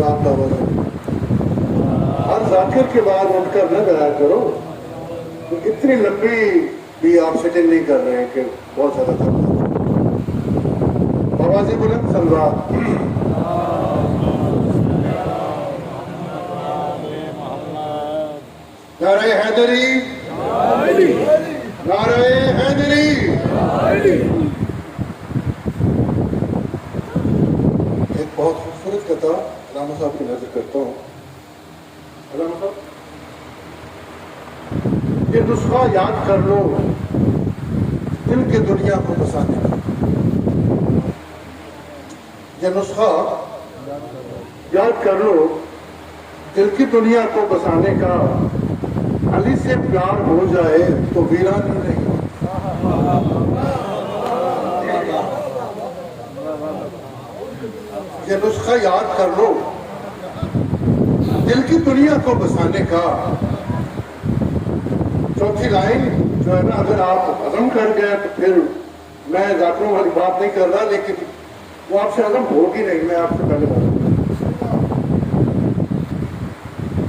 آپ کا وزن ہر ذاکر کے بعد اٹھ کر نہ گایا کرو. اتنی لمبی بھی آپ سیٹنگ نہیں کر رہے ہیں کہ بہت زیادہ تھک جاتے. آوازیں بلند سلوات. نعرہ حیدری، نعرہ حیدری. ایک بہت خوبصورت قطعہ علامہ صاحب کی نظر کرتا ہوں. علامہ صاحب، یہ نسخہ یاد کر لو دل کی دنیا کو بسانے کا. یہ نسخہ یاد کر لو دل کی دنیا کو بسانے کا. علی سے پیار ہو جائے تو ویرانی نہیں. یہ نسخہ یاد کر لو دل کی دنیا کو بسانے کا. چوتھی لائن جو ہے نا، اگر آپ عزم کر گئے تو پھر میں ذاکروں والی بات نہیں کر رہا، لیکن وہ آپ سے عزم ہوگی نہیں. میں آپ سے پہلے بتا دوں،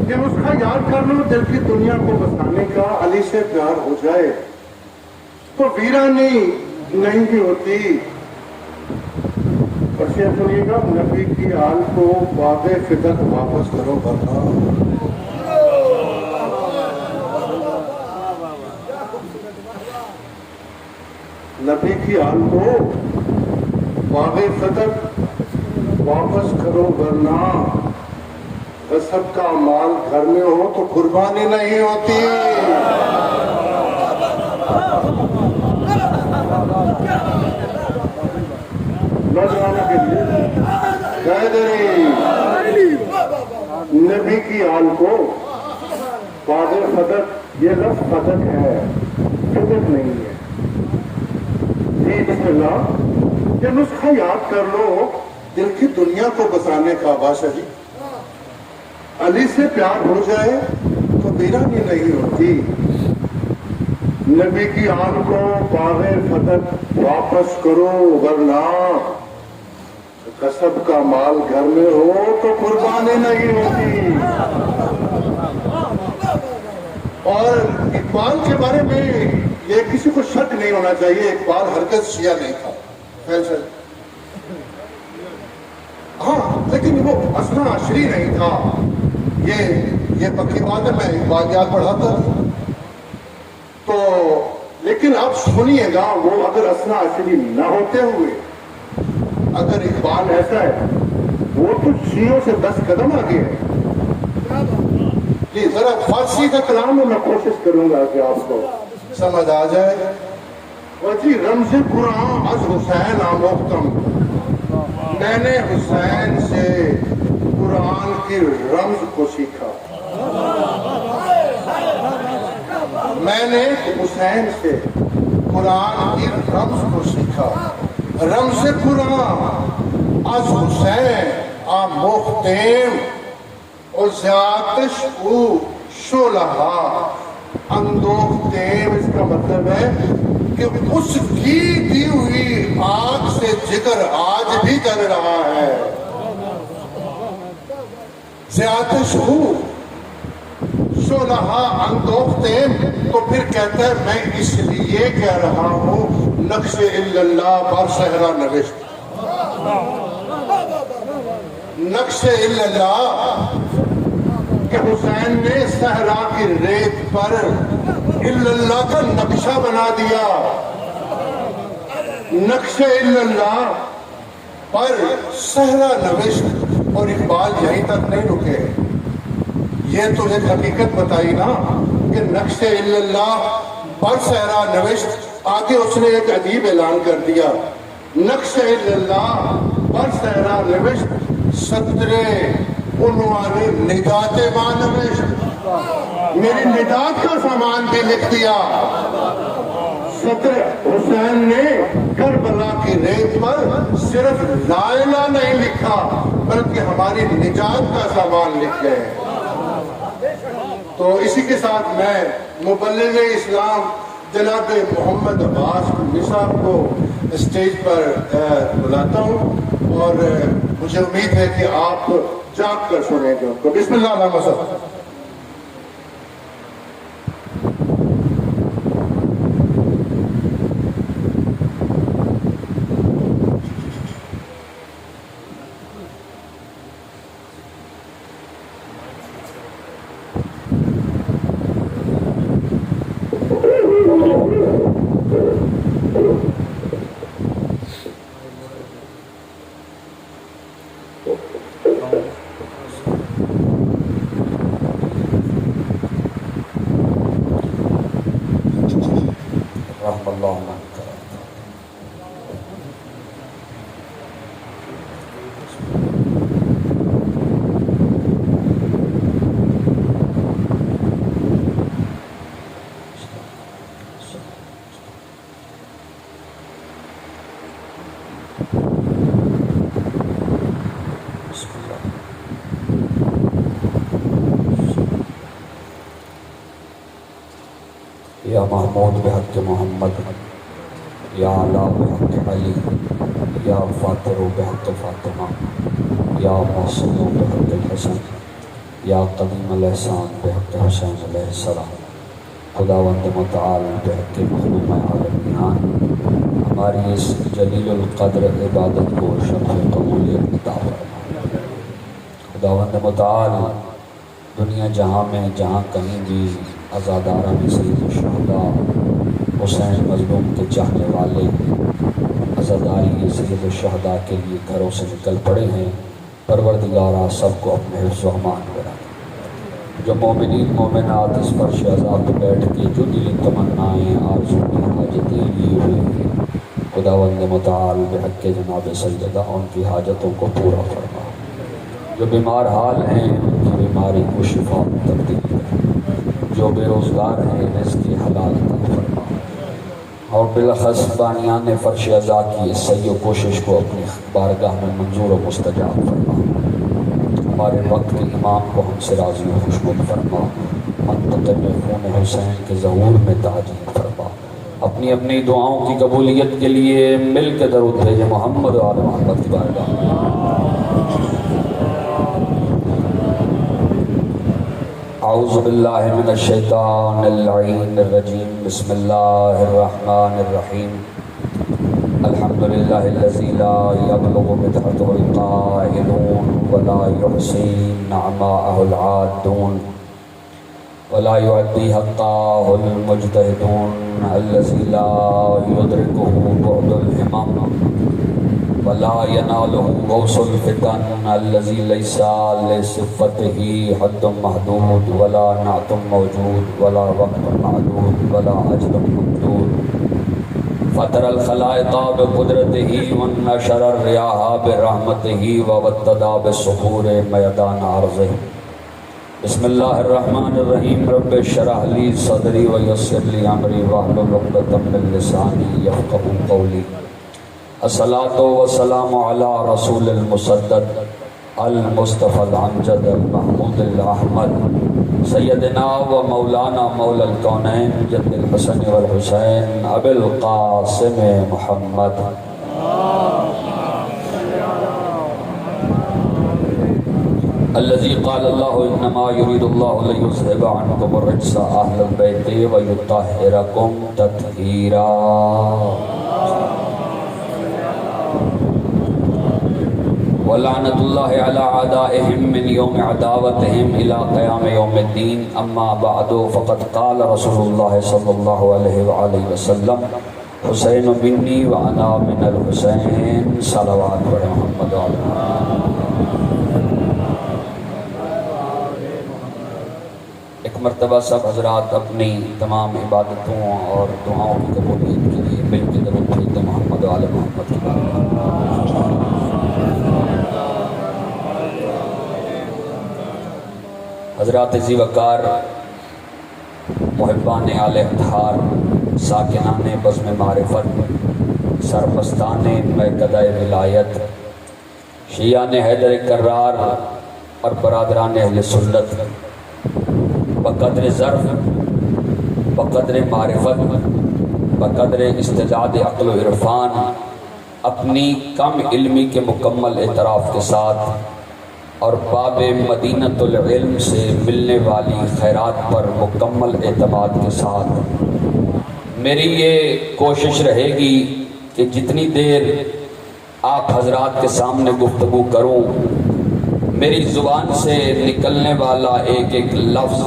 یہ نسخہ یاد کر لو دل کی دنیا کو بسانے کا. علی سے پیار ہو جائے تو ویرانی نہیں بھی ہوتی. اور شعر سنیے گا، نبی کی آل کو باغ فدق واپس کرو ورنہ. نبی کی آل کو باغ فدق واپس کرو ورنہ. غصب کا مال گھر میں ہو تو قربانی نہیں ہوتی. نوجوانوں کے لیے حیدری، نبی کی آل کو باغ فدق. یہ لفظ فدق ہے، فدق نہیں ہے. جی بسم اللہ. یہ نسخہ یاد کر لو دل کی دنیا کو بسانے کا. بادشاہ جی، علی سے پیار ہو جائے تو ویرانی نہیں ہوتی. نبی کی آن کو باغ فدق واپس کرو ورنہ. غصب کا مال گھر میں ہو تو قربانی نہیں ہوتی. اور اقبال کے بارے میں یہ کسی کو شک نہیں ہونا چاہیے، اقبال ہرگز شیعہ نہیں تھا. ہاں، لیکن وہ اصلا عشری نہیں تھا. یہ پکی بات ہے. میں اقبال یاد پڑھاتا تو، لیکن آپ سنیے گا، وہ اگر اصلا عشری نہ ہوتے ہوئے اگر اقبال ایسا ہے، وہ تو شیعوں سے 10 قدم آگے ہے. جی ذرا فارسی کا کلام میں کوشش کروں گا کہ آپ کو سمجھ آ جائے. وجی رمز قرآن از حسین آموختم. میں نے حسین سے قرآن کی رمز کو سیکھا. میں نے حسین سے قرآن کی رمز کو سیکھا. رمز قرآن از حسین آموختم اور زیادش او شولہا اندوختم. اس کا مطلب ہے کہ اس کی دی ہوئی آگ سے جگر آج بھی جل رہا ہے. زیادش او شولہا اندوختم. تو پھر کہتا ہے میں اس لیے کہہ رہا ہوں نقش اللہ بر صحرا نوشت. نقش اللہ کہ حسین نے صحرا کی ریت پر اللہ کا نقشہ بنا دیا. نقش اللہ پر صحرا نوشت. اور اقبال یہیں تک نہیں رکے. یہ تو ایک حقیقت بتائی نا کہ نقش اللہ پر صحرا نوشت. آگے اس نے ایک عجیب اعلان کر دیا، نقش اللہ پر صحرا نوشت سترے عنوان نجات ماں نوشت. میری نجات کا سامان بھی لکھ دیا. حسین نے کربلا کی ریت پر صرف لا الہ نہیں لکھا بلکہ ہماری نجات کا سامان لکھ گئے. تو اسی کے ساتھ میں مبلغ اسلام جناب محمد عباس صاحب کو اسٹیج پر بلاتا ہوں، اور مجھے امید ہے کہ آپ جاگ کر سنیں گے ان کو. بسم اللہ الرحمن الرحیم. یا محمود بحق محمد، یا اعلیٰ بحق علی، یا فاتر بحق فاطمہ، یا محسن بحق الحسن، یا قدیم الاحسان بحق حسین علیہ السلام. خداوند متعال بحق مخدوم عالمیان ہماری اس جلیل القدر عبادت کو شرف قبولیت عطا فرما. خداوند متعال دنیا جہاں میں جہاں کہیں بھی عزاداران سید الشہداء حسین مظلوم کے چاہنے والے عزاداری سید الشہداء کے لیے گھروں سے نکل پڑے ہیں، پروردگارہ سب کو اپنے حفظ و امان میں رکھ. جو مومنین مومنات اس فرش عذاب پہ بیٹھ کے جو دلی تمنائیں آرزویں حاجتیں لیے ہوئے ہیں، خداوند متعال بحق جناب سیدہ ان کی حاجتوں کو پورا فرما. جو بیمار حال ہیں ان کی بیماری کو شفا میں تبدیل کر، جو بے روزگار ہیں رزق حلال عطا فرما، اور بالاخص بانیان فرش عزا کی اس سعی و کوشش کو اپنی بارگاہ میں منظور و مستجاب فرما. ہمارے وقت کے امام کو ہم سے راضی و خوشنود فرما. منطقے میں خون حسین کے ظہور میں تعجیل فرما. اپنی اپنی دعاؤں کی قبولیت کے لیے مل کے درود بھیجے محمد و آل محمد کی بارگاہ میں. اعوذ باللہ من الشیطان اللعین الرجیم. بسم اللہ الرحمن الرحیم. الحمدللہ الذی لا یبلغ مدحته القائلون ولا یحصی نعماءه العادون ولا يعدي حقه المجتهدون الذي لا يدركه بعد الهمم ولا يناله غوث الفتن الذي ليس لصفته حد محدود ولا نعت موجود ولا وقت معدود ولا أجل ممدود فطر الخلائق بقدرته ونشر الرياح برحمته وابتدى بالصخور ميدان عرضه. بسم اللہ الرحمن الرحیم. رب اشرح لی صدری ویسر لی امری واحلل عقدۃ من لسانی یفقهوا قولی. الصلاۃ والسلام علی رسول المسدد المصطفى الامجد المحمود الاحمد سیدنا و مولانا مولا الکونین جد الحسن والحسین ابی القاسم محمد. الذي قال الله انما يريد الله ليذهب عنكم الرجس اهل البيت ويطهركم تطهيرا. ولعنة الله على اعدائهم من يوم عداوتهم الى قيام يوم الدين. اما بعد فقد قال رسول الله صلى الله عليه وآله وسلم حسین منی وانا من الحسین. صلوات بڑھ محمد وعلی. ایک مرتبہ سب حضرات اپنی تمام عبادتوں اور دعاؤں کی قبولیت کے لیے مل کے درود بھیجتے محمد و آل محمد کی بارگاہ. حضرات ذی وقار، محبان آل اطہار، ساکنان بزم معرفت، سرپستان میکدہ ولایت، شیعان حیدر کرار اور برادران اہل سنت، بقدر ظرف، بقدر معرفت، بقدر استعداد عقل و عرفان، اپنی کم علمی کے مکمل اعتراف کے ساتھ اور باب مدینۃ العلم سے ملنے والی خیرات پر مکمل اعتماد کے ساتھ میری یہ کوشش رہے گی کہ جتنی دیر آپ حضرات کے سامنے گفتگو کروں میری زبان سے نکلنے والا ایک ایک لفظ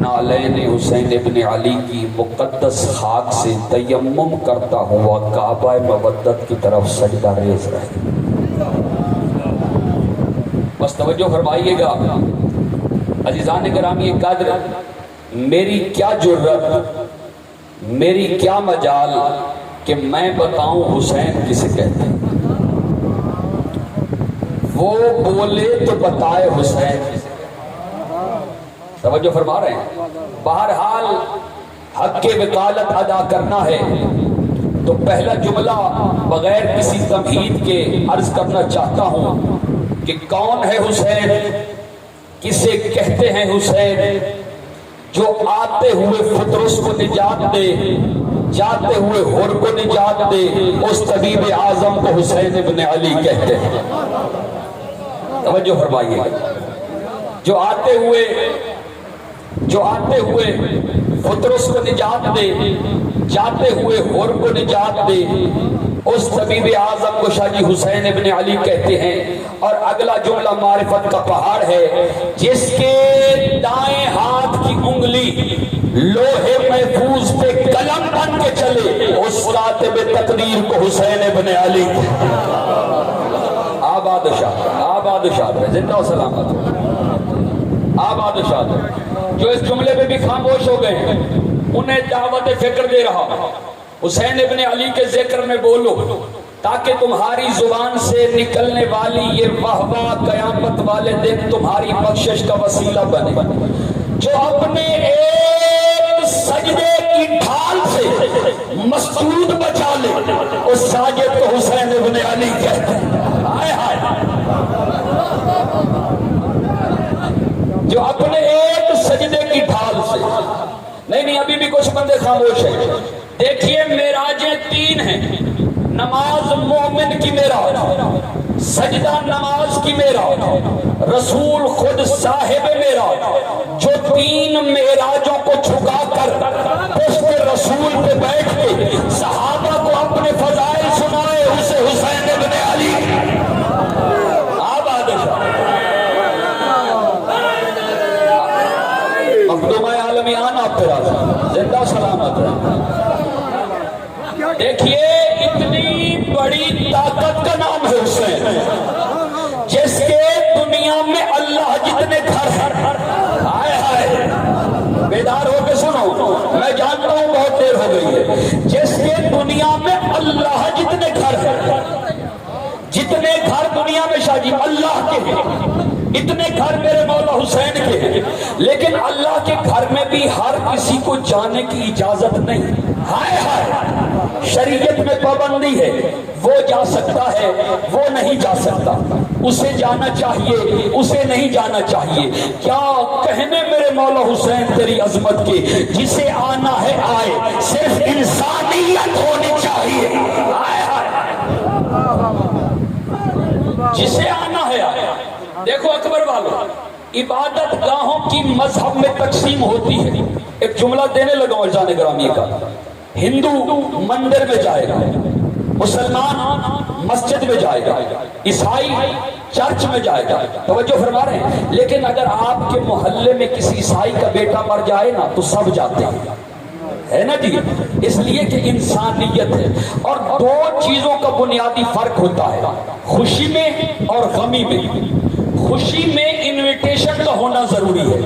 نالین حسین ابن علی کی مقدس خاک سے تیمم کرتا ہوا کعبہ مودت کی طرف سجدہ ریز رہے. بس توجہ فرمائیے گا عزیزان گرامی قدر، میری کیا جرت، میری کیا مجال کہ میں بتاؤں حسین کسے کہتے ہیں. وہ بولے تو بتائے حسین. توجہ فرما رہے ہیں. بہرحال حق کے وکالت ادا کرنا ہے تو پہلا جملہ بغیر کسی تمہید کے عرض کرنا چاہتا ہوں کہ کون ہے حسین، کسے کہتے ہیں حسین، جو آتے ہوئے فطرس کو نجات دے، جاتے ہوئے حر کو نجات دے، اس طبیب اعظم کو حسین ابن علی کہتے ہیں. توجہ فرمائیے. جو آتے ہوئے فطرس کو نجات دے، جاتے ہوئے حر کو نجات دے، اس طبیب اعظم کو شاہ جی حسین ابن علی کہتے ہیں. اور اگلا جملہ معرفت کا پہاڑ ہے، جس کے دائیں ہاتھ کی انگلی لوہے محفوظ پہ قلم بن کے چلے، اس کاتب تقدیر کو حسین ابن علی. آباد شاد ہے، زندہ و سلامت، آباد شاد ہے. جو اس جملے پہ بھی خاموش ہو گئے ہیں انہیں دعوت فکر دے رہا ہوں. حسین ابن علی کے ذکر میں بولو تاکہ تمہاری زبان سے نکلنے والی یہ واہ واہ قیامت والے دن تمہاری بخشش کا وسیلہ بنے. جو اپنے ایک سجدے کی ڈھال سے مسجود بچا لے اس ساجد کو حسین ابن علی کہتے ہیں. ہائے ہائے. جو اپنے ایک سجدے کی ڈھال سے، نہیں ابھی بھی کچھ بندے خاموش ہیں. دیکھیے معراجیں 3 ہیں. نماز مومن کی معراج، سجدہ نماز کی معراج، رسول خود صاحب معراج، جو 3 معراجوں کو جھکا کر پشت رسول پہ بیٹھ کے صحابہ کو اپنے فضائل سنائے، اسے حسین ابن علی. آباد مخدومہ عالمیان آپ پہ راضی، زندہ سلامت ہے. دیکھیے اتنی بڑی طاقت کا نام ہے حسین، جس کے دنیا میں اللہ جتنے گھر ہیں. ہائے ہائے. بیدار ہو کے سنو، میں جانتا ہوں بہت دیر ہو گئی ہے. جس کے دنیا میں اللہ جتنے گھر ہیں، جتنے گھر دنیا میں شاہ جی اللہ کے ہیں، اتنے گھر میرے مولا حسین کے ہیں. لیکن اللہ کے گھر میں بھی ہر کسی کو جانے کی اجازت نہیں. ہائے ہائے. شریعت میں پابندی ہے، وہ جا سکتا ہے، وہ نہیں جا سکتا، اسے جانا چاہیے، اسے نہیں جانا چاہیے. کیا کہنے میرے مولا حسین تیری عظمت کے. جسے آنا ہے آئے، صرف انسانیت ہونی چاہیے. جسے آنا ہے آئے. دیکھو اکبر والو، عبادت گاہوں کی مذہب میں تقسیم ہوتی ہے. ایک جملہ دینے لگا ہوں عزیزان گرامی کا. ہندو مندر میں جائے گا، مسلمان مسجد میں جائے گا، عیسائی چرچ میں جائے گا. توجہ فرما رہے ہیں. لیکن اگر آپ کے محلے میں کسی عیسائی کا بیٹا مر جائے نا تو سب جاتے ہیں، ہے نا جی. اس لیے کہ انسانیت ہے. اور 2 چیزوں کا بنیادی فرق ہوتا ہے خوشی میں اور غمی میں. خوشی میں انویٹیشن کا ہونا ضروری ہے،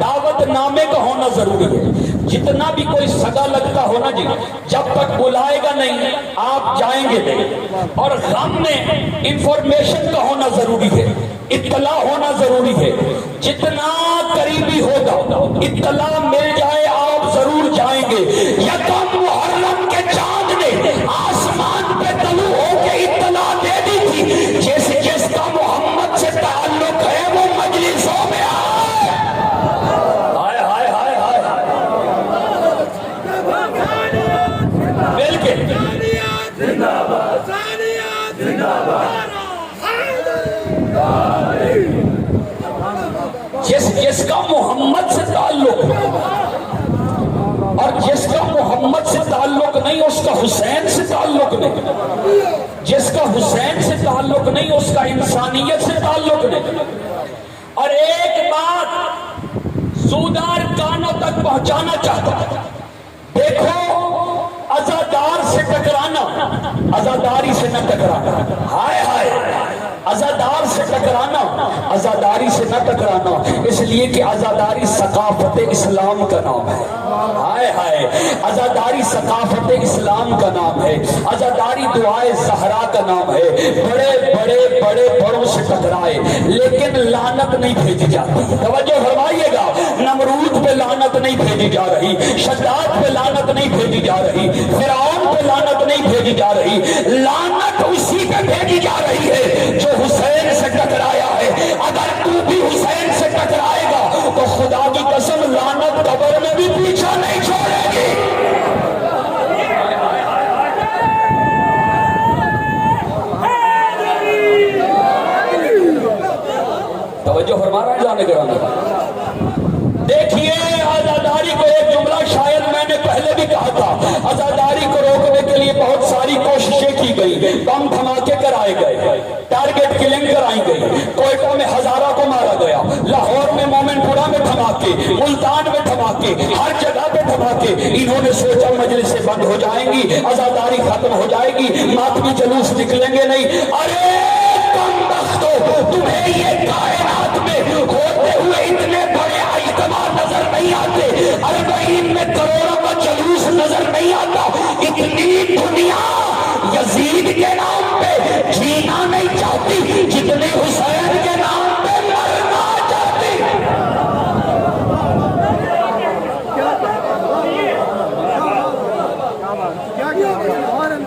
دعوت نامے کا ہونا ضروری ہے. جتنا بھی کوئی سگا لگتا ہو نا جی، جب تک بلائے گا نہیں آپ جائیں گے نہیں. اور غم میں انفارمیشن کا ہونا ضروری ہے، اطلاع ہونا ضروری ہے. جتنا قریبی ہوگا اطلاع مل جائے آپ ضرور جائیں گے. یکم محرم کے چاند نے آسمان پہ طلوع ہو کے اطلاع دے دی تھی، جس کا محمد سے تعلق ہے وہ مجلسوں میں آئے. زندہ باد. جس کا محمد سے تعلق اور جس کا محمد سے تعلق نہیں اس کا حسین سے تعلق نہیں، جس کا حسین سے تعلق نہیں اس کا انسانیت سے تعلق نہیں۔ اور ایک بات زودار کانوں تک پہنچانا چاہتا ہوں، دیکھو عزادار سے ٹکرانا، عزاداری سے نہ ٹکرانا، ہائے ہائے، عزادار سے ٹکرانا عزاداری سے نہ ٹکرانا، اس لیے کہ عزاداری ثقافت اسلام کا نام ہے، ہائے ہائے، عزاداری ثقافت اسلام کا نام ہے، عزاداری دعائے زہرا کا نام ہے۔ بڑے بڑے بڑے بڑوں سے ٹکرائے لیکن لعنت نہیں بھیجی جاتی، توجہ فرمائیے گا، نمرود پہ لعنت نہیں بھیجی جا رہی، شداد پہ لعنت نہیں بھیجی جا رہی، فرعون پہ لعنت نہیں بھیجی جا رہی، لعنت اسی پہ بھیجی جا رہی ہے جو حسین سے ٹکرایا ہے۔ اگر تو بھی حسین سے ٹکرائے گا تو خدا کی قسم لعنت قبر میں بھی پیچھا نہیں چھوڑے گی۔ توجہ فرما رہے ہیں جانے کے بعد دیکھیے عزاداری کو ایک جملہ شاید میں نے پہلے بھی کہا تھا، عزاداری کو روکنے کے لیے بہت ساری کوششیں کی گئی، بم دھماکے کرائے گئے، ٹارگٹ کلنگ کرائی گئی، کوئٹہ میں ہزارہ کو مارا گیا، لاہور میں مومن پورہ میں دھماکے، ملتان میں دھماکے، ہر جگہ پہ دھماکے۔ انہوں نے سوچا مجلسیں بند ہو جائیں گی، عزاداری ختم ہو جائے گی، ماتمی جلوس نکلیں گے نہیں۔ ارے کم بختو، تمہیں یہ کائنات میں ہوتے ہوئے اتنے بڑے اجتماع نظر نہیں آتے، 40 میں کروڑوں کا جلوس نظر نہیں آتا، اتنی دنیا یزید کے نام پہ جینا نہیں چاہتی جتنے حسین کے نام پہ مرنا چاہتی۔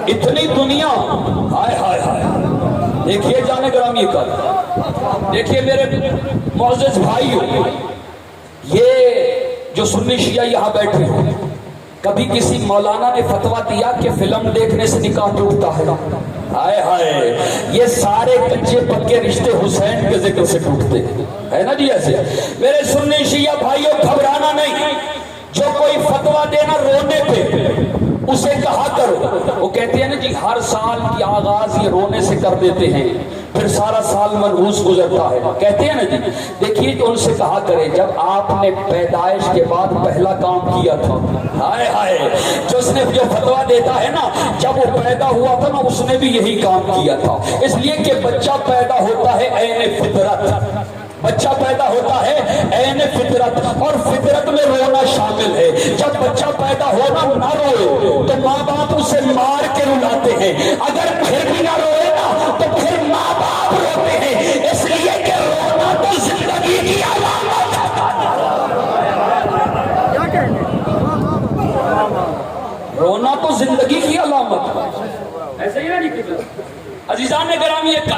اتنی دنیا، ہائے ہائے ہائے، دیکھیے جانے گرامی کر، دیکھیے میرے معزز بھائیو، یہ جو سنی شیعہ یہاں بیٹھے ہیں، کبھی کسی مولانا نے فتویٰ دیا کہ فلم دیکھنے سے نکاح ٹوٹتا ہے؟ ہائے ہائے، یہ سارے کچے پکے رشتے حسین کے ذکر سے ٹوٹتے ہے نا جی۔ ایسے میرے سنی شیعہ بھائیوں گھبرانا نہیں، جو کوئی فتویٰ دینا رونے پہ اسے کہا کرو، وہ کہتے ہیں نا جی ہر سال کی آغاز یہ رونے سے کر دیتے ہیں پھر سارا سال منحوس گزرتا ہے، کہتے ہیں نا جی۔ دیکھیے تو ان سے کہا کرے جب آپ نے پیدائش کے بعد پہلا کام کیا تھا، ہائے ہائے، جو فتویٰ دیتا ہے نا جب وہ پیدا ہوا تھا نا اس نے بھی یہی کام کیا تھا، اس لیے کہ بچہ پیدا ہوتا ہے عین فطرت، بچہ پیدا ہوتا ہے عین فطرت، اور فطرت میں رونا شامل ہے۔ جب بچہ پیدا ہونا نہ روئے تو ماں باپ اسے مار کے رلاتے ہیں، اگر پھر بھی نہ روئے نا تو پھر ماں باپ روتے ہیں، اس لیے کہ رونا تو زندگی کی علامت ہے، رونا تو زندگی کی علامت ایسے ہی نا۔ عزیزان گرامی، ایک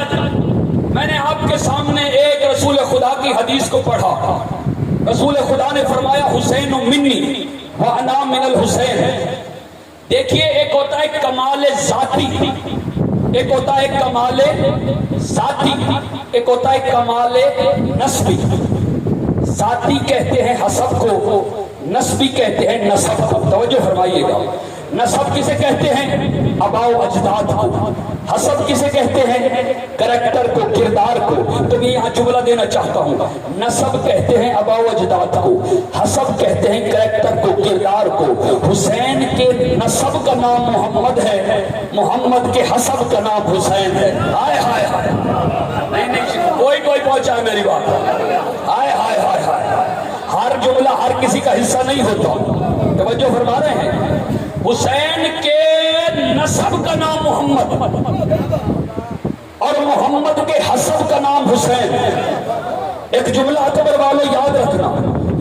میں نے آپ کے سامنے ایک رسول خدا کی حدیث کو پڑھا، رسول خدا نے فرمایا حسین منی وانا من الحسین۔ دیکھیے ایک ہوتا ہے کمال ذاتی، ایک ہوتا ہے کمال ذاتی، ایک ہوتا ہے کمال نسبی۔ ذاتی کہتے ہیں حسب کو، نسبی کہتے ہیں نسب کو، توجہ فرمائیے گا۔ نسب کسے کہتے ہیں؟ آباء و اجداد کو، حسب کسے کہتے ہیں؟ کریکٹر کو، کردار کو۔ تو میں یہاں جملہ دینا چاہتا ہوں، نسب کہتے ہیں آباء و اجداد کو، حسب کہتے ہیں کریکٹر کو، کردار کو۔ حسین کے نسب کا نام محمد ہے، محمد کے حسب کا نام حسین ہے۔ ہائے ہائے ہائے، نہیں کوئی پہنچا ہے میری بات؟ ہائے ہائے ہائے ہائے، ہر جملہ ہر کسی کا حصہ نہیں ہوتا، توجہ فرما رہے ہیں۔ حسین کے نسب کا نام محمد اور محمد کے حسب کا نام حسین۔ ایک جملہ اکبر والے یاد رکھنا،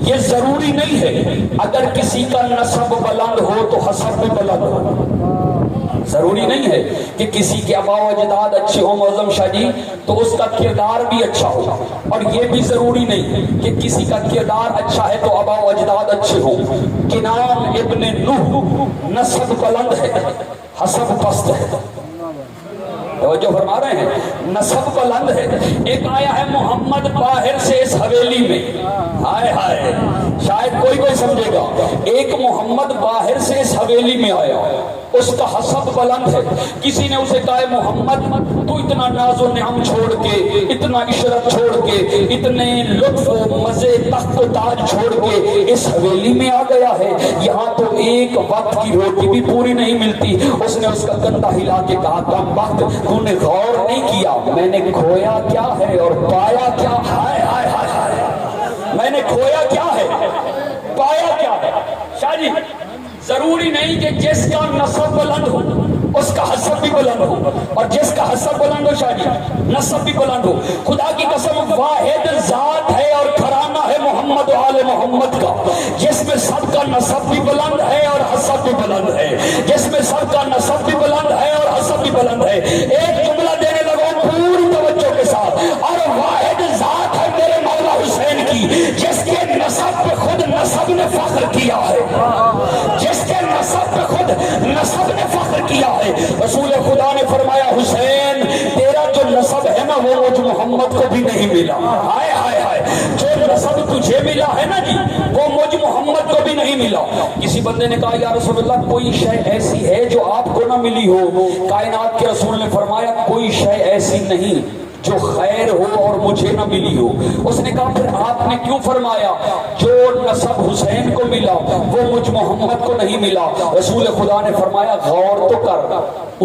یہ ضروری نہیں ہے اگر کسی کا نسب بلند ہو تو حسب بھی بلند ہو، ضروری نہیں ہے کہ کسی کے آباء و اجداد اچھے ہوں معظم شاہ جی تو اس کا کردار بھی اچھا ہو، اور یہ بھی ضروری نہیں کہ کسی کا کردار اچھا ہے تو آباء و اجداد اچھے ہوں۔ کنان ابن نوح نسب بلند ہے، حسب پست ہے۔ توجہ فرما رہے ہیں، نسب بلند ہے۔ ایک آیا ہے محمد باہر سے اس حویلی میں، ہائے ہائے شاید کوئی سمجھے گا، ایک محمد باہر سے اس حویلی میں آیا، اس کا حسب بلند ہے۔ کسی نے اسے کہا محمد تو اتنا ناز و نعم چھوڑ کے، اتنا عشرت چھوڑ کے، اتنے لطف و مزے تخت و تاج چھوڑ کے اس حویلی میں آ گیا ہے، یہاں تو ایک وقت کی روٹی بھی پوری نہیں ملتی۔ اس نے اس کا کندھا ہلا کے کہا کم وقت تو نے غور نہیں کیا میں نے کھویا کیا ہے اور پایا کیا ہے؟ ہائے ہائے ہائے، میں نے کھویا کیا ہے پایا کیا ہے؟ شاہ جی ضروری نہیں کہ جس کا نسب بلند ہو اس کا حسب بھی بلند ہو، اور جس کا حسب بلند ہو شاہ جی نسب بھی بلند ہو۔ خدا کی قسم واحد ذات ہے اور گھرانہ ہے محمد و آل محمد کا، جس میں سب کا نسب بھی بلند ہے اور حسب بھی بلند ہے، جس میں سب کا نسب بھی بلند ہے اور حسب بھی بلند ہے۔ ایک جملہ دینے لگا پوری توجہ کے ساتھ، اور واحد ذات ہے میرے مولا حسین کی، جس کے نسب پہ خود نسب نے فخر کیا ہے، جس کے نسب پہ خود نسب نے فخر کیا ہے۔ رسول خدا نے فرمایا حسین تیرا جو نسب ہے نا وہ مجھ محمد کو بھی نہیں ملا، ہائے ہائے ہائے، جو نسب تجھے ملا ہے نا جی وہ مجھ محمد کو بھی نہیں ملا۔ کسی بندے نے کہا یا رسول اللہ کوئی شے ایسی ہے جو آپ کو نہ ملی ہو؟ کائنات کے رسول نے فرمایا کوئی شے ایسی نہیں جو خیر ہو اور مجھے نہ ملی ہو۔ اس نے کہا پھر آپ نے کیوں فرمایا جو نسب حسین کو ملا وہ مجھ محمد کو نہیں ملا؟ رسول خدا نے فرمایا غور تو کر،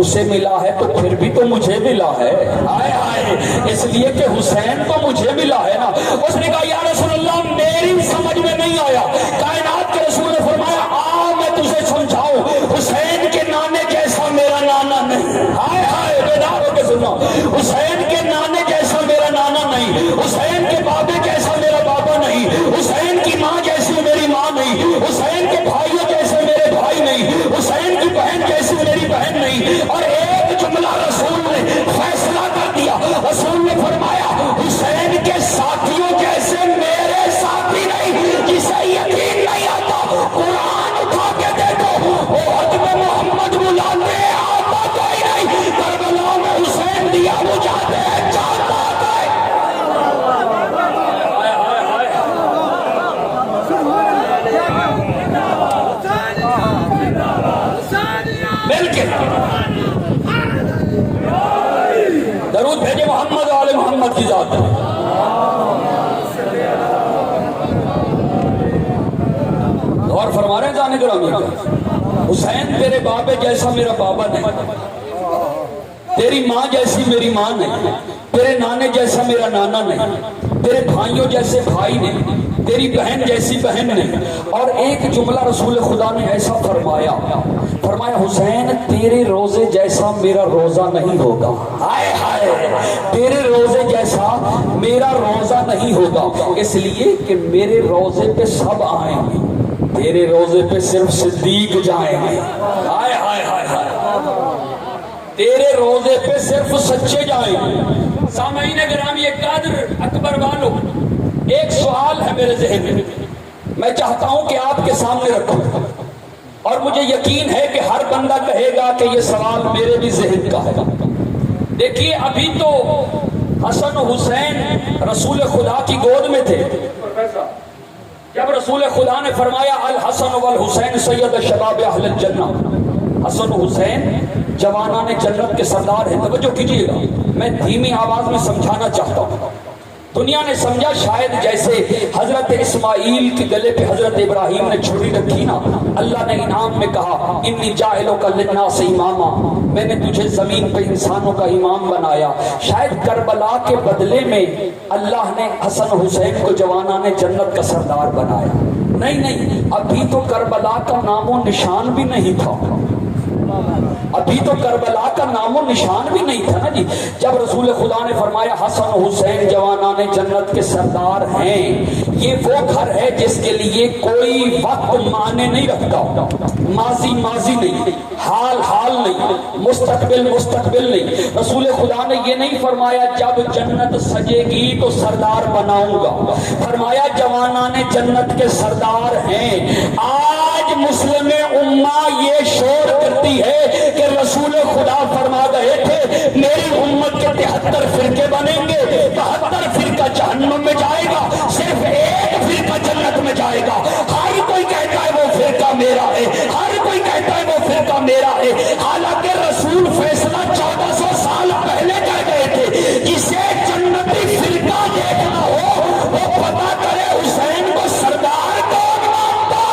اسے ملا ہے تو پھر بھی تو مجھے ملا ہے، ہائے ہائے، اس لیے کہ حسین تو مجھے ملا ہے نا۔ اس نے کہا یا رسول اللہ میری سمجھ میں نہیں آیا۔ کائنات کے رسول نے فرمایا آ میں تجھے سمجھاؤں، حسین کے نانے جیسا میرا نانا نہیں، ہائے ہائے بیدار ہو کے سنو، حسین کے نانے جیسا میرا نانا نہیں، حسین کے بابے جیسا میرا بابا نہیں، حسین کی ماں جیسی میری ماں نہیں، حسین کے بھائیوں جیسے میرے بھائی نہیں، حسین کی بہن جیسی میری بہن نہیں۔ اور ایک جملہ رسول نے فیصلہ کر دیا، رسول نے فرمایا حسین کے ساتھیوں جیسے میرے ساتھی نہیں، جسے یقین نہیں آتا قرآن اٹھا کے دیکھو، احد میں محمد بلاتے آتا کوئی نہیں، کربلا میں حسین دیا بجاتے جاتا کوئی۔ درود بھیجے محمد و آل محمد کی ذات۔ غور فرما رہے ہیں جانے گرامی کا، حسین تیرے بابے جیسا میرا بابا نہیں، تیری ماں جیسی میری ماں نہیں، تیرے نانے جیسا میرا نانا نہیں، تیرے بھائیوں جیسے بھائی نہیں، تیری بہن جیسی بہن نہیں۔ اور ایک جملہ رسول خدا نے ایسا فرمایا حسین تیرے روزے جیسا میرا روزہ نہیں ہوگا، ہائے ہائے، تیرے روزے جیسا میرا روزہ نہیں ہوگا، اس لیے کہ میرے روزے پہ سب آئیں گے، تیرے روزے پہ صرف صدیق جائیں گے، ہائے ہائے ہائے ہائے، تیرے روزے پہ صرف سچے جائیں گے۔ سامعین گرامی قدر اکبر والو، ایک سوال ہے میرے ذہن میں چاہتا ہوں کہ آپ کے سامنے رکھوں، اور مجھے یقین ہے کہ ہر بندہ کہے گا کہ یہ سوال میرے بھی ذہن کا ہے۔ دیکھیے ابھی تو حسن و حسین رسول خدا کی گود میں تھے، جب رسول خدا نے فرمایا الحسن والحسین سید شباب اہل الجنہ، حسن و حسین جوانان جنت کے سردار ہیں۔ توجہ کیجیے گا، میں دھیمی آواز میں سمجھانا چاہتا ہوں۔ دنیا نے سمجھا شاید جیسے حضرت اسماعیل کے گلے پہ حضرت ابراہیم نے چھری رکھی نا، اللہ نے انعام میں کہا انی جاعلک للناس اماما، میں نے تجھے زمین پہ انسانوں کا امام بنایا۔ شاید کربلا کے بدلے میں اللہ نے حسن حسین کو جوانان جنت کا سردار بنایا۔ نہیں، ابھی تو کربلا کا نام و نشان بھی نہیں تھا، ابھی تو کربلا کا نام و نشان بھی نہیں تھا نا جی۔ جب رسول خدا نے فرمایا حسن حسین جوانان جنت کے سردار ہیں، یہ وہ گھر ہے جس کے لیے کوئی وقت معنی نہیں رکھتا، ماضی ماضی نہیں، حال حال نہیں، مستقبل مستقبل نہیں۔ رسول خدا نے یہ نہیں فرمایا جب جنت سجے گی تو سردار بناؤں گا، فرمایا جوانان جنت کے سردار ہیں۔ آج مسلم امہ یہ شور کرتی ہے کہ رسول خدا فرما گئے تھے میری امت کے 73 فرقے بنیں گے، 72 فرقہ جہنم میں جائے گا، صرف ایک فرقہ جنت میں جائے گا۔ ہر کوئی کہتا ہے وہ فرقہ میرا ہے، ہر کوئی کہتا ہے وہ فرقہ میرا ہے، حالانکہ رسول فیصلہ 1400 سال پہلے کہہ گئے تھے جسے جنتی فرقہ دیکھنا ہو وہ پتا کرے حسین کو سردار کون مانتا۔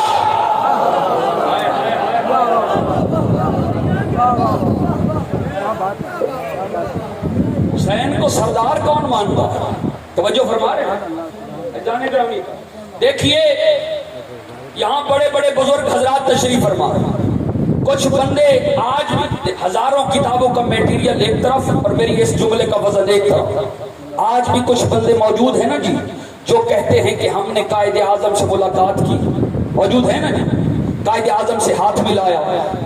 حسین کو سردار کون مانتا؟ توجہ فرما رہے ہیں جانے گرامی۔ دیکھیے یہاں بڑے بڑے بزرگ حضرات تشریف فرما رہے ہیں، کچھ بندے آج بھی ہزاروں کتابوں کا میٹیریل ایک طرف اور میری اس جملے کا وزن ایک طرف، آج بھی کچھ بندے موجود ہیں نا جی جو کہتے ہیں کہ ہم نے قائد اعظم سے ملاقات کی، موجود ہے نا جی، قائد اعظم سے ہاتھ ملایا،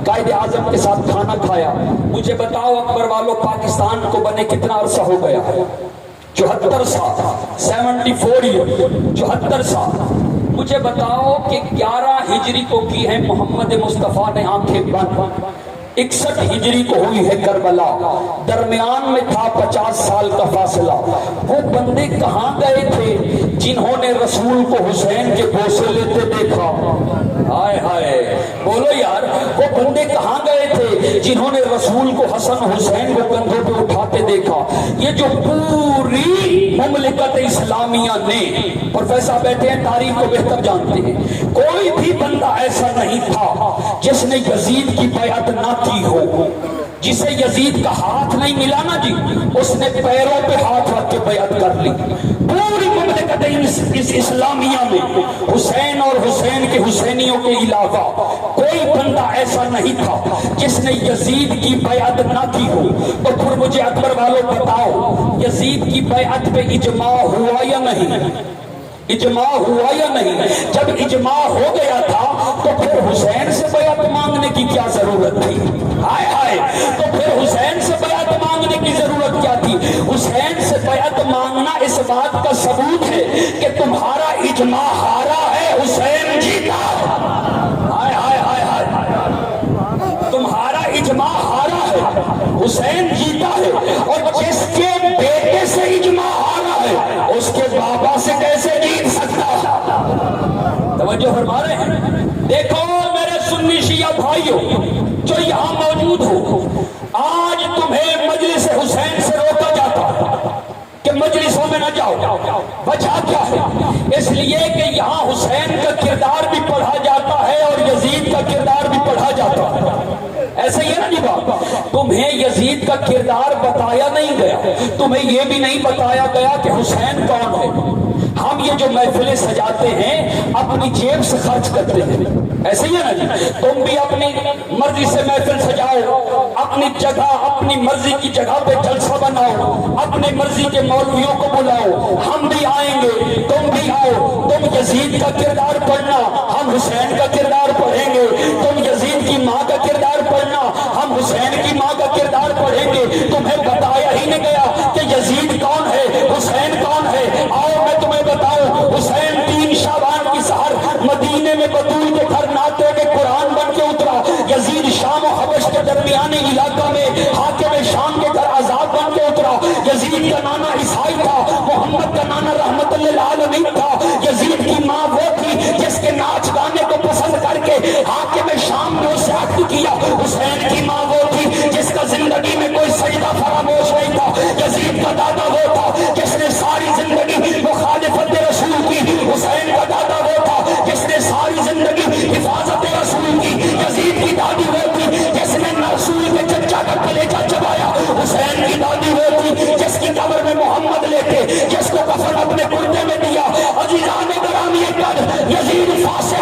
قائد اعظم کے ساتھ کھانا کھایا۔ مجھے بتاؤ اکبر والوں پاکستان کو بنے کتنا عرصہ ہو گیا ہے؟ 74 سال، 74 ایئر، 74 سال۔ مجھے بتاؤ کہ 11 ہجری کو کی ہے محمد مصطفیٰ نے آنکھیں بند، 61 ہجری کو ہوئی ہے کربلا، درمیان میں تھا 50 سال کا فاصلہ۔ وہ بندے کہاں گئے تھے جنہوں نے رسول کو حسین کے بوسے لیتے دیکھا؟ ہائے ہائے بولو یار، وہ بندے کہاں گئے تھے جنہوں نے رسول کو حسن حسین کو کندھوں پہ اٹھاتے دیکھا؟ یہ جو پوری مملکت اسلامیہ نے، پروفیسر بیٹھے ہیں تاریخ کو بہتر جانتے ہیں، کوئی بھی بندہ ایسا نہیں تھا جس نے یزید کی بیعت نہ کی ہو۔ جسے یزید کا ہاتھ نہیں ملا نا جی، اس نے پیروں پہ ہاتھ رکھ کے بیعت کر لی۔ پوری مملکت اس اسلامیہ میں حسین اور حسین کے حسینیوں کے علاوہ کوئی بندہ ایسا نہیں تھا جس نے یزید کی بیعت نہ کی ہو۔ تو پھر مجھے اکبر والوں بتاؤ یزید کی بیعت پہ اجماع ہوا یا نہیں؟ اجماع ہوا یا نہیں؟ جب اجماع ہو گیا تھا تو پھر حسین سے بیعت مانگنے کی کیا ضرورت تھی؟ ہائے ہائے، تو پھر حسین سے بیعت مانگنے کی ضرورت کیا تھی؟ حسین سے بیعت مانگنا اس بات کا ثبوت ہے کہ تمہارا اجماع ہارا ہے، حسین جیتا۔ ہائے ہائے ہائے ہائے، تمہارا اجماع ہارا ہے، حسین جیتا ہے۔ اور جس کے بیٹے سے اجماع ہارا ہے اس کے بابا سے کیسے جیت سکتا؟ توجہ فرما رہے ہیں؟ دیکھو میرے سنی شیعہ بھائیوں جو یہاں موجود ہو، آج تمہیں مجلس حسین سے روکا جاتا ہے کہ مجلسوں میں نہ جاؤ۔ وجہ کیا ہے؟ اس لیے کہ یہاں حسین کا کردار بھی پڑھا جاتا ہے اور یزید کا کردار بھی پڑھا جاتا ہے۔ ایسے ہی ہے نا جی بات؟ تمہیں یزید کا کردار بتایا نہیں گیا، تمہیں یہ بھی نہیں بتایا گیا کہ حسین کون ہے۔ ہم یہ جو محفلیں سجاتے ہیں اپنی جیب سے خرچ کرتے ہیں، ایسے ہی ہے نا جی؟ تم بھی اپنی مرضی سے محفل سجاؤ، اپنی جگہ اپنی مرضی کی جگہ پہ جلسہ بناؤ، اپنے مرضی کے مولویوں کو بلاؤ، ہم بھی آئیں گے، تم بھی آؤ۔ تم یزید کا کردار پڑھنا، ہم حسین کا کردار پڑھیں گے۔ تم یزید کی ماں کا کردار پڑھنا، ہم حسین کی ماں کا کردار پڑھیں گے۔ تمہیں بتایا ہی نہیں گیا کہ یزید کون ہے، حسین کون ہے۔ آؤ میں تمہیں بتاؤں، حسین 3 شعبان کی سحر مدینے میں بطول کے گھر ناطے کے قرآن بن کے اترا۔ یزید شام و حبش کے درمیانی علاقہ میں حاکم شام کے گھر عذاب بن کے اترا۔ یزید کا نانا عیسائی تھا، محمد کا نانا رحمت للعالمین تھا۔ یزید کی ماں وہ تھی جس کے ناچ گانے کو پسند کر کے حاکم شام نے اسے عقد کیا۔ حسین کی ماں وہ تھی جس کا زندگی میں کوئی سجدہ فراموش نہیں تھا۔ یزید کا دادا وہ تھا جس نے ساری زندگی مخالفت رسول کی۔ حسین کا دادا وہ تھا جس نے ساری زندگی حفاظت رسول کی۔ یزید کی دادی وہ تھی جس نے رسول کے چچا کا کلیجہ چبایا۔ حسین کی دادی وہ تھی جس کی قبر میں محمد لیتے، جس کو کفن اپنے کرتے میں دیا۔ عزیزان گرامی قدر، یزید فاسق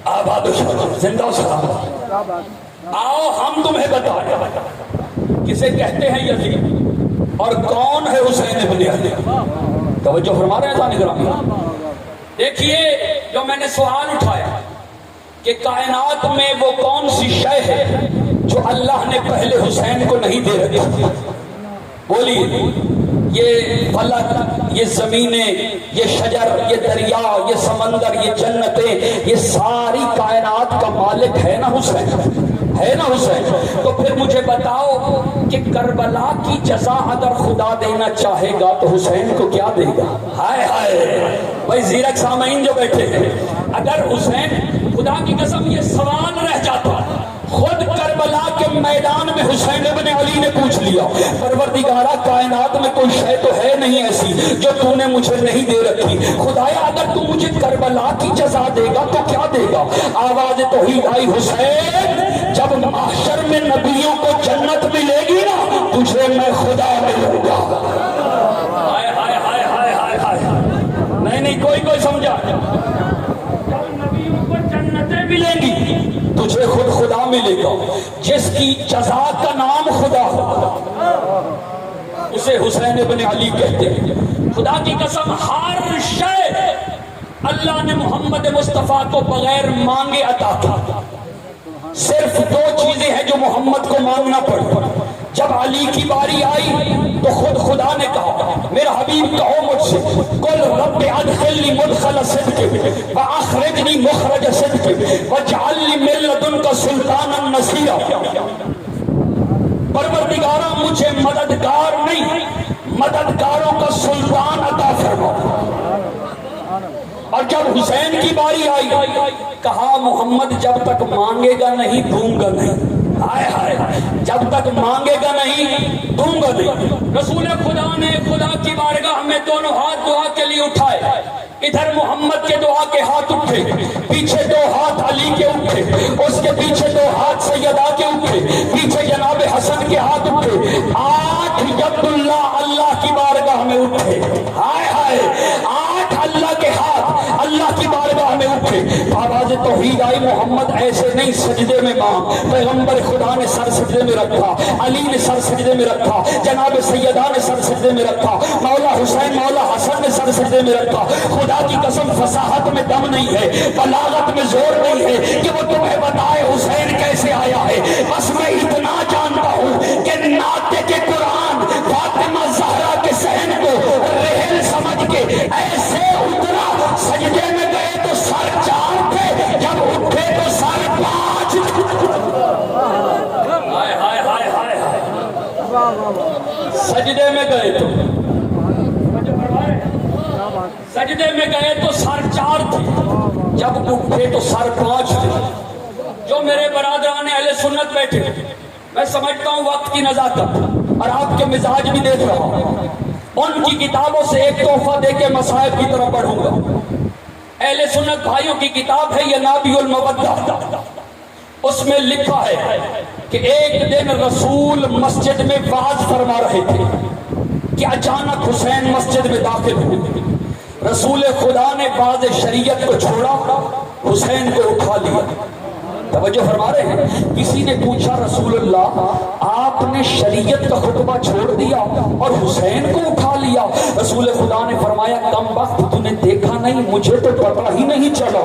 آباد و شاد زندہ و سلامت۔ آؤ ہم تمہیں بتائیں کسے کہتے ہیں یزید اور کون ہے حسین ابن علی۔ توجہ فرما رہے ہیں ثانی گرامی۔ دیکھیے جو میں نے سوال اٹھایا کہ کائنات میں وہ کون سی شے ہے جو اللہ نے پہلے حسین کو نہیں دے رکھی، بولیے یہ فلک، یہ زمینیں، یہ شجر، یہ دریا، یہ سمندر، یہ جنتیں، یہ ساری کائنات کا مالک ہے نا حسین، ہے نا حسین۔ تو پھر مجھے بتاؤ کہ کربلا کی جزا اگر خدا دینا چاہے گا تو حسین کو کیا دے گا؟ ہائے ہائے بھائی زیرک سامعین جو بیٹھے ہیں، اگر حسین، خدا کی قسم یہ سوال رہ جاتا، خود کربلا کے میدان میں حسین ابن علی نے پوچھ لیا، پروردگارا کائنات میں کوئی شے تو ہے نہیں ایسی جو تو نے مجھے نہیں دے رکھی، خدایا اگر تو مجھے کربلا کی جزا دے گا تو کیا دے گا؟ آواز توحید آئی، حسین جب محشر میں نبیوں کو جنت ملے گی نا تجھے میں خدا ملوں گا۔ ہائے ہائے ہائے ہائے ہائے ہائے، نہیں کوئی سمجھا، جب نبیوں کو جنتیں ملیں گی تجھے خود خدا ملے گا، جس کی جزا کا نام خدا ہو اسے حسین ابن علی کہتے ہیں۔ خدا کی قسم ہر شے اللہ نے محمد مصطفیٰ کو بغیر مانگے عطا کی، صرف دو چیزیں ہیں جو محمد کو مانگنا پڑا۔ جب علی کی باری آئی تو خود خدا نے کہا، میرا حبیب کہو مجھ سے، قل رب ادخلنی مدخل صدق واخرجنی مخرج صدق واجعل لی من لدنک سلطانا نصیرا، پروردگارا مجھے مددگار نہیں مددگاروں کا سلطان عطا فرما۔ اور جب حسین کی باری آئی کہا محمد جب تک مانگے گا نہیں دوں گا نہیں، ہائے ہائے جب تک مانگے گا نہیں دوں گا نہیں۔ رسول خدا نے خدا کی بارگاہ میں دونوں ہاتھ دعا کے لیے اٹھائے، ادھر محمد کے دعا کے ہاتھ اٹھے، پیچھے دو ہاتھ علی کے اٹھے، اس کے پیچھے دو ہاتھ سیدہ کے اٹھے، پیچھے جناب حسن کے ہاتھ اٹھے، 8 عبد اللہ کی بارگاہ میں اٹھے، ہائے ہائے 8 اللہ کے ہاتھ اللہ کی بارگاہ میں اٹھے۔ آواز توحید آئی، محمد ایسے نہیں سجدے میں مانگ، پیغمبر خدا نے سر سجدے میں رکھا، علی نے سر سجدے میں رکھا، جناب سیدہ نے سر سجدے میں رکھا، مولا حسین مولا حسن نے سر سجدے میں رکھا۔ خدا کی قسم فصاحت میں دم نہیں ہے، بلاغت میں زور نہیں ہے کہ وہ تمہیں بتائے حسین کیسے آیا ہے، بس میں اتنا جانتا ہوں کہ ناطق کے قرآن فاطمہ زہرا کے صحن کو رحل سمجھ کے ایسے اترا، سجدے میں گئے تو سر 4 تھے، جب اٹھے تو سر 5 ہائے ہائے ہائے ہائے، سجدے میں گئے تو سر 4 تھے، جب اٹھے تو سر 5 تھے۔ جو میرے برادران اہل سنت بیٹھے، میں سمجھتا ہوں وقت کی نزاکت اور آپ کے مزاج بھی دیکھ رہا ہوں، ان کی کتابوں سے ایک تحفہ دے کے مصائب کی طرف بڑھوں گا۔ اہل سنت بھائیوں کی کتاب ہے ینابیع المودہ، اس میں لکھا ہے کہ ایک دن رسول مسجد میں وعظ فرما رہے تھے کہ اچانک حسین مسجد میں داخل ہوئے، رسول خدا نے باز شریعت کو چھوڑا، حسین کو اٹھا لیا۔ توجہ فرما رہے ہیں، کسی نے پوچھا رسول اللہ آپ نے شریعت کا خطبہ چھوڑ دیا اور حسین کو اٹھا لیا؟ رسول خدا نے فرمایا کم وقت تو نے دیکھا نہیں، مجھے تو پتہ ہی نہیں چلا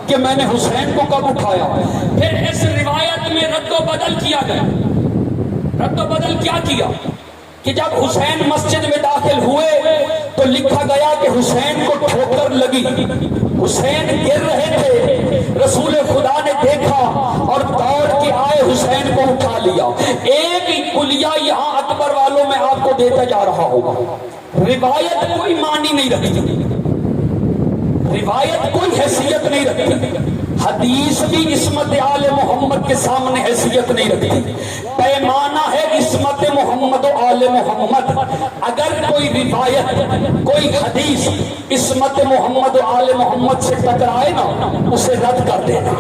کہ میں نے حسین کو کب اٹھایا۔ پھر اس روایت میں رد و بدل کیا گیا، رد و بدل کیا کیا کہ جب حسین مسجد میں داخل ہوئے تو لکھا گیا کہ حسین کو ٹھوکر لگی، حسین گر رہے تھے، رسول خدا نے دیکھا اور دوڑ کے آئے حسین کو اٹھا لیا۔ ایک ہی کلیہ یہاں اکبر والوں میں آپ کو دیتا جا رہا ہوگا، روایت کوئی معنی نہیں رکھتی، روایت کوئی حیثیت نہیں رکھتی، حدیث بھی عصمت آل محمد کے سامنے حیثیت نہیں رکھتی، پیمانہ ہے عصمت محمد و آل محمد۔ اگر کوئی روایت کوئی حدیث عصمت محمد و آل محمد سے ٹکرائے نا اسے رد کر دینا۔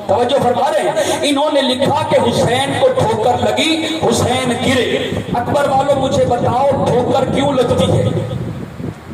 توجہ فرما رہے ہیں، انہوں نے لکھا کہ حسین کو ٹھوکر لگی، حسین گرے۔ اکبر والوں مجھے بتاؤ ٹھوکر کیوں لگتی ہے؟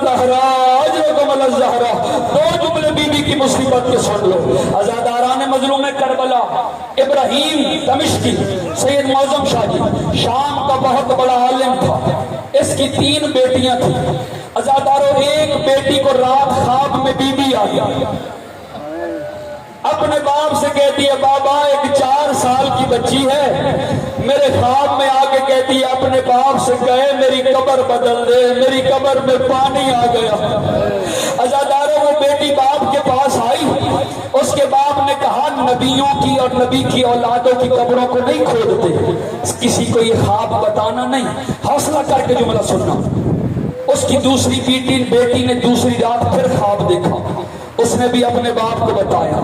الزہرا اجرکم علی الزہرا. دو جملے بی بی کی مصیبت کے سن لو. عزاداران مظلوم کربلا ابراہیم دمشقی سید معظم شاہ جی شام کا بہت بڑا عالم تھا. اس کی 3 بیٹیاں تھیں. عزاداروں ایک بیٹی کو رات خواب میں بی بی آ گئی. اپنے باپ سے کہتی ہے بابا ایک 4 سال کی بچی ہے. میرے خواب میں آ کے کہتی ہے اپنے باپ سے کہے میری قبر بدل دے, میری قبر میں پانی آ گیا. عزاداروں وہ بیٹی باپ کے پاس آئی. اس کے باپ نے کہا نبیوں کی اور نبی کی اولادوں کی قبروں کو نہیں کھودتے, کسی کو یہ خواب بتانا نہیں, حوصلہ کر کے جملہ سننا. اس کی دوسری بیٹی نے دوسری رات پھر خواب دیکھا. اس نے بھی اپنے باپ کو بتایا.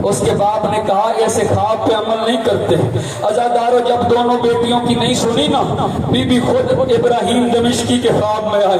اس کے باپ نے کہا ایسے خواب پہ عمل نہیں کرتے. عزاداروں جب دونوں بیٹیوں کی نہیں سنی نا, بی بی خود ابراہیم دمشقی کے خواب میں آئی.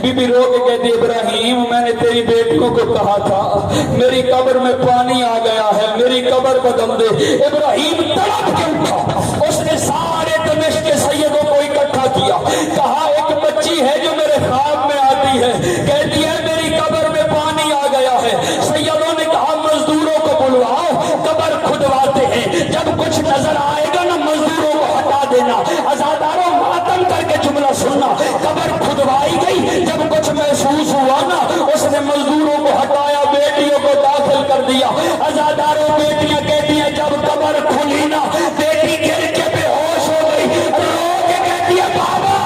بی بی رو کے کہتی ابراہیم میں نے تیری بیٹیوں کو کہا تھا میری قبر میں پانی آ گیا ہے, میری قبر بدل دے. ابراہیم تڑپ کے اٹھا. اس نے سارے دمشق کے سیدوں کو اکٹھا کیا. کہا ایک بچی ہے جو میرے خواب میں آتی ہے, کہتی ہے میری قبر میں پانی آ گیا ہے. سیدوں نے کہا مزدوروں کو بلواؤ, قبر کھدواتے ہیں. جب کچھ نظر آئے گا نا مزدوروں کو ہٹا دینا. عزاداروں ماتم کر کے جملہ سننا. قبر کھدوائی گئی. جب کچھ محسوس ہوا نا اس نے مزدوروں کو ہٹایا, بیٹیوں کو داخل کر دیا. عزاداروں بیٹیاں کہتی ہیں جب قبر کھلی نا بیٹی گر کے بے ہوش ہو گئی. رو کے کہتی ہے بابا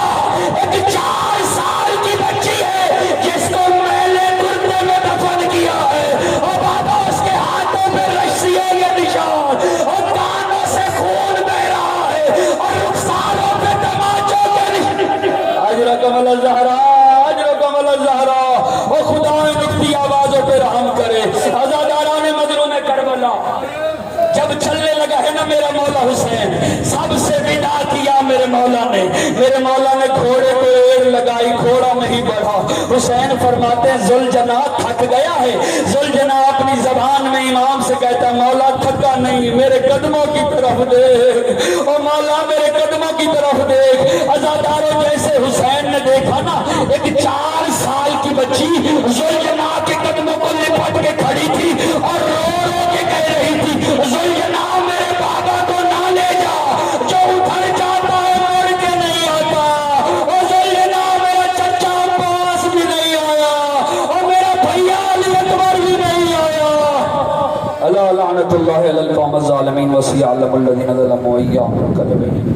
ایک 4 سال کی بچی ہے جس کو میں نے گردے میں دفن کیا ہے, اور بابا اس کے ہاتھوں میں رسیوں کے نشان اور کانوں سے خون بہ رہا ہے اور رخساروں پہ تماچوں کے نشان. اجرکم علی الزہرا اجرکم علی الزہرا. اور خدا دکھتی آوازوں پہ رحم کرے. عزاداران مظلوم کربلا جب چلنے لگا ہے نا میرا مولا حسین, سب سے ودا کیا میرے مولا نے. میرے مولا نے گھوڑے کو ایڑ لگائی, گھوڑا نہیں بڑھا. حسین فرماتے ہیں ذوالجناح تھک گیا ہے. ذوالجناح اپنی زبان میں امام سے کہتا ہے مولا تھکا نہیں, میرے قدموں کی طرف دیکھ, اور مولا میرے قدموں کی طرف دیکھ. عزاداروں جیسے حسین نے دیکھا نا ایک 4 سال کی بچی ذوالجناح کے قدموں کو لپٹ کے کھڑی تھی اور رو رو کے کہہ رہی تھی ذوالجناح میرے بابا کو نہ لے جا, جو ادھر جاتا ہے مڑ کے نہیں آتا. اور ذوالجناح میرا چچا عباس بھی نہیں آیا, اور میرا بھیا علی اکبر بھی نہیں آیا. اللہ لعنت اللہ علی القوم الظالمین وسیعلم الذین ظلموا وإياهم الكاذبین.